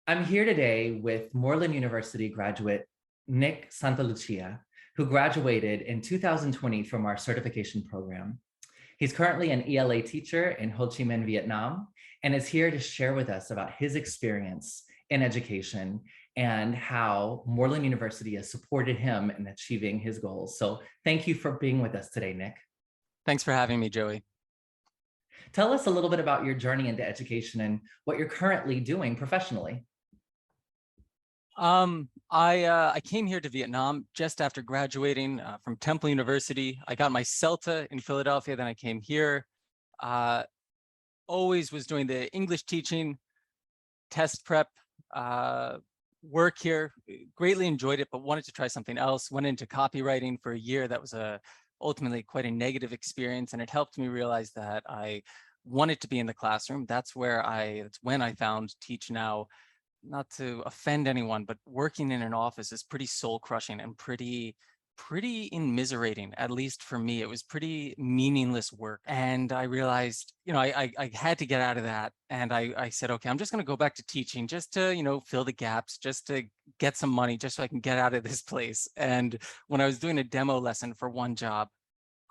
I'm here today with Moreland University graduate Nick Santalucia, who graduated in 2020 from our certification program. He's currently an ELA teacher in Ho Chi Minh, Vietnam, and is here to share with us about his experience in education and how Moreland University has supported him in achieving his goals. So thank you for being with us today, Nick. Thanks for having me, Joey. Tell us a little bit about your journey into education and what you're currently doing professionally. I came here to Vietnam just after graduating from Temple University. I got my CELTA in Philadelphia, then I came here. Always was doing the English teaching, test prep, work here. Greatly enjoyed it, but wanted to try something else. Went into copywriting for a year. That was ultimately quite a negative experience, and it helped me realize that I wanted to be in the classroom. That's when I found Teach Now. Not to offend anyone, but working in an office is pretty soul crushing and pretty immiserating. At least for me, it was pretty meaningless work. And I realized, I had to get out of that. And I said, okay, I'm just going to go back to teaching just to, fill the gaps, just to get some money, just so I can get out of this place. And when I was doing a demo lesson for one job,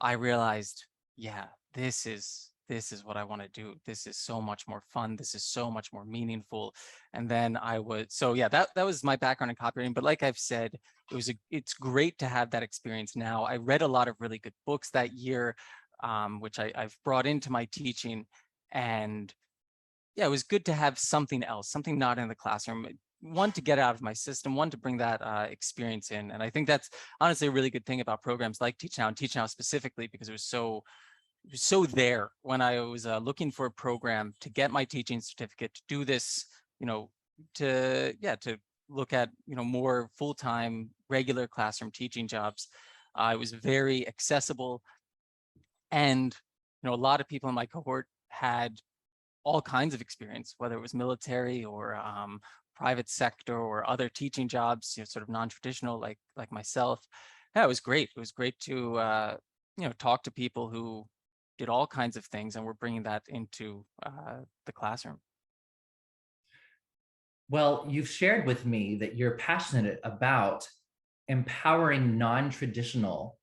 I realized, yeah, this is what I want to do. This is so much more fun. This is so much more meaningful. And then that was my background in copywriting. But like I've said, it's great to have that experience now. I read a lot of really good books that year, which I've brought into my teaching. And yeah, it was good to have something else, something not in the classroom. One, to get out of my system, one, to bring that experience in. And I think that's honestly a really good thing about programs like Teach Now, and Teach Now specifically, because it was so there when I was looking for a program to get my teaching certificate, to do this, to look at, more full-time regular classroom teaching jobs. It was very accessible. And, a lot of people in my cohort had all kinds of experience, whether it was military or private sector or other teaching jobs, sort of non-traditional like myself. Yeah, it was great. It was great to, talk to people who did all kinds of things, and we're bringing that into the classroom. Well, you've shared with me that you're passionate about empowering non-traditional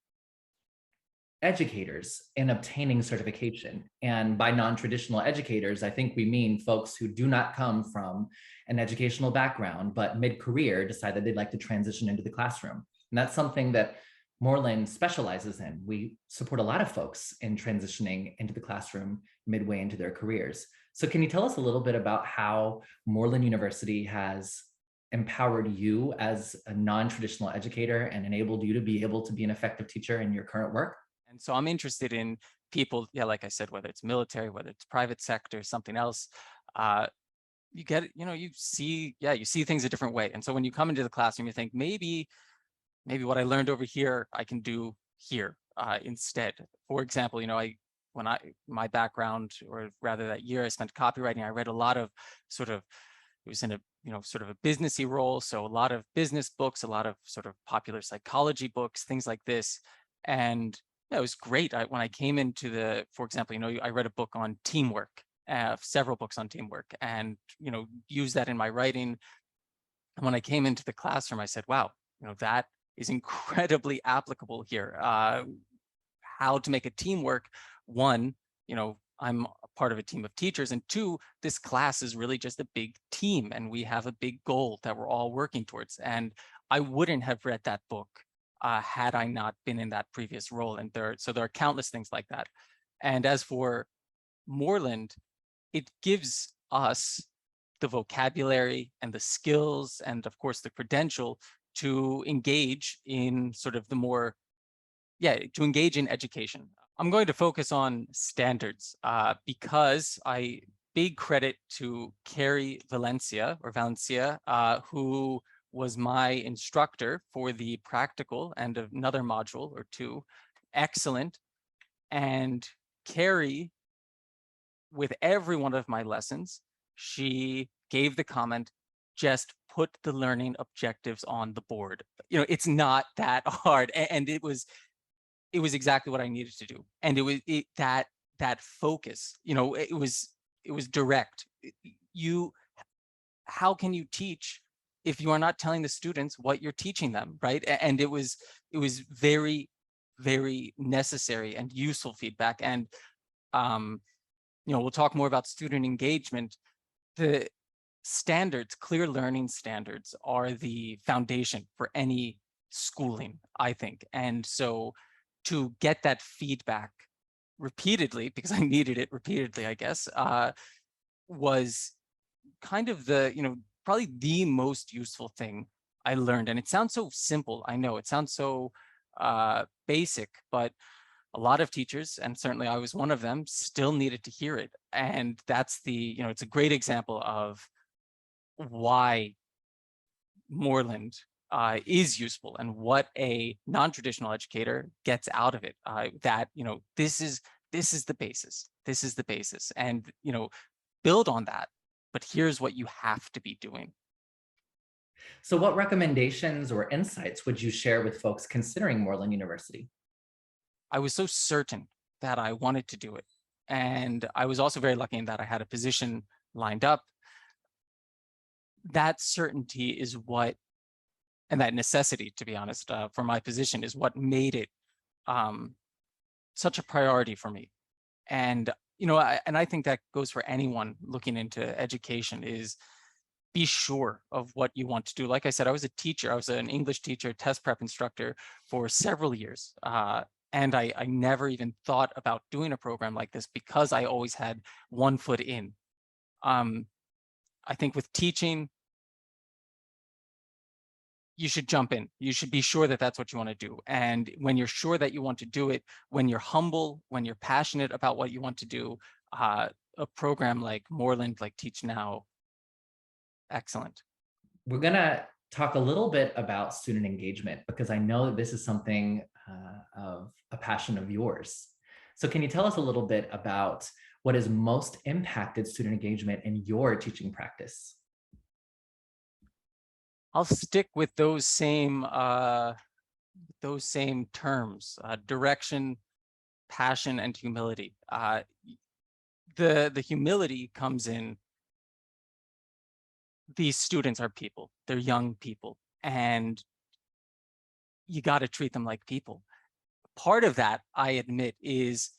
educators in obtaining certification. And by non-traditional educators, I think we mean folks who do not come from an educational background, but mid-career decide that they'd like to transition into the classroom. And that's something that Moreland specializes in. We support a lot of folks in transitioning into the classroom midway into their careers. So can you tell us a little bit about how Moreland University has empowered you as a non-traditional educator and enabled you to be able to be an effective teacher in your current work? And so I'm interested in people, like I said, whether it's military, whether it's private sector, something else, you get, you see things a different way. And so when you come into the classroom, you think maybe what I learned over here, I can do here instead. For example, my background, or rather that year I spent copywriting, I read a lot of it was in a, sort of a businessy role. So a lot of business books, a lot of sort of popular psychology books, things like this. And yeah, it was great. When I came into for example, I read a book on teamwork, several books on teamwork, and, used that in my writing. And when I came into the classroom, I said, wow, that is incredibly applicable here. How to make a team work. One, I'm a part of a team of teachers, and two, this class is really just a big team, and we have a big goal that we're all working towards. And I wouldn't have read that book had I not been in that previous role. And there are countless things like that. And as for Moreland, it gives us the vocabulary and the skills and, of course, the credential to engage in sort of to engage in education. I'm going to focus on standards because big credit to Carrie Valencia, who was my instructor for the practical and another module or two. Excellent. And Carrie, with every one of my lessons, she gave the comment, just put the learning objectives on the board. It's not that hard. And it was exactly what I needed to do. And it was that focus, it was direct. You how can you teach if you are not telling the students what you're teaching them, right? And it was very, very necessary and useful feedback. And we'll talk more about student engagement. The standards, clear learning standards, are the foundation for any schooling, I think. And so to get that feedback repeatedly, because I needed it repeatedly, I guess, was kind of probably the most useful thing I learned. And it sounds so simple. I know it sounds so basic, but a lot of teachers, and certainly I was one of them, still needed to hear it. And that's it's a great example of why Moreland is useful and what a non-traditional educator gets out of it. That this is the basis. This is the basis, and build on that. But here's what you have to be doing. So what recommendations or insights would you share with folks considering Moreland University? I was so certain that I wanted to do it. And I was also very lucky in that I had a position lined up. That certainty is what, and that necessity, to be honest, for my position is what made it such a priority for me. And, I think that goes for anyone looking into education, is be sure of what you want to do. Like I said, I was a teacher. I was an English teacher, test prep instructor for several years. And I never even thought about doing a program like this because I always had one foot in. I think with teaching, you should jump in. You should be sure that that's what you want to do. And when you're sure that you want to do it, when you're humble, when you're passionate about what you want to do, a program like Moreland, like Teach Now, excellent. We're going to talk a little bit about student engagement because I know that this is something of a passion of yours. So can you tell us a little bit about what has most impacted student engagement in your teaching practice? I'll stick with those same terms: direction, passion, and humility. The humility comes in. These students are people. They're young people, and you got to treat them like people. Part of that, I admit, is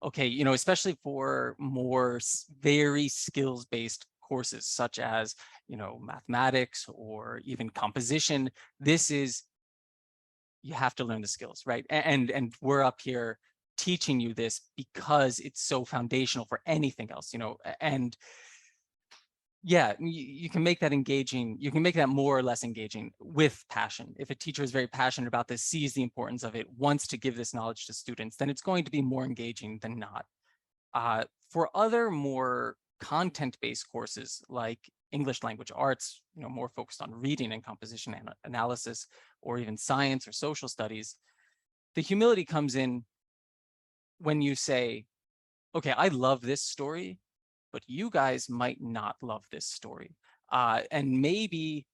okay. Especially for more very skills-based courses, such as mathematics or even composition. This is, you have to learn the skills, right? And we're up here teaching you this because it's so foundational for anything else, and yeah, you can make that engaging. You can make that more or less engaging with passion. If a teacher is very passionate about this, sees the importance of it, wants to give this knowledge to students, then it's going to be more engaging than not. For other more content-based courses like English language arts, more focused on reading and composition and analysis, or even science or social studies, the humility comes in when you say, okay, I love this story, but you guys might not love this story. And maybe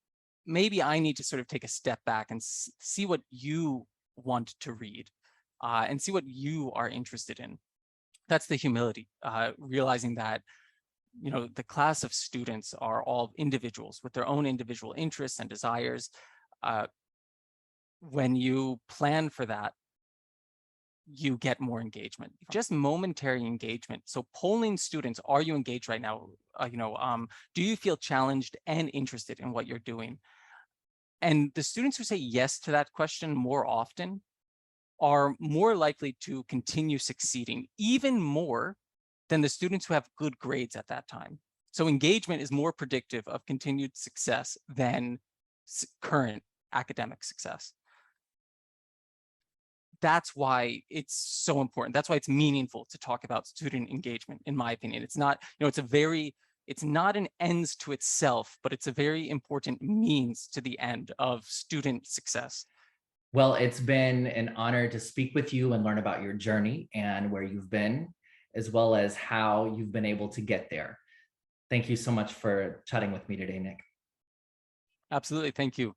I need to sort of take a step back and see what you want to read, and see what you are interested in. That's the humility, realizing that the class of students are all individuals with their own individual interests and desires. When you plan for that, you get more engagement, just momentary engagement. So polling students, are you engaged right now? Do you feel challenged and interested in what you're doing? And the students who say yes to that question more often are more likely to continue succeeding, even more than the students who have good grades at that time. So engagement is more predictive of continued success than current academic success. That's why it's so important. That's why it's meaningful to talk about student engagement, in my opinion. It's not, it's not an ends to itself, but it's a very important means to the end of student success. Well, it's been an honor to speak with you and learn about your journey and where you've been, as well as how you've been able to get there. Thank you so much for chatting with me today, Nick. Absolutely. Thank you.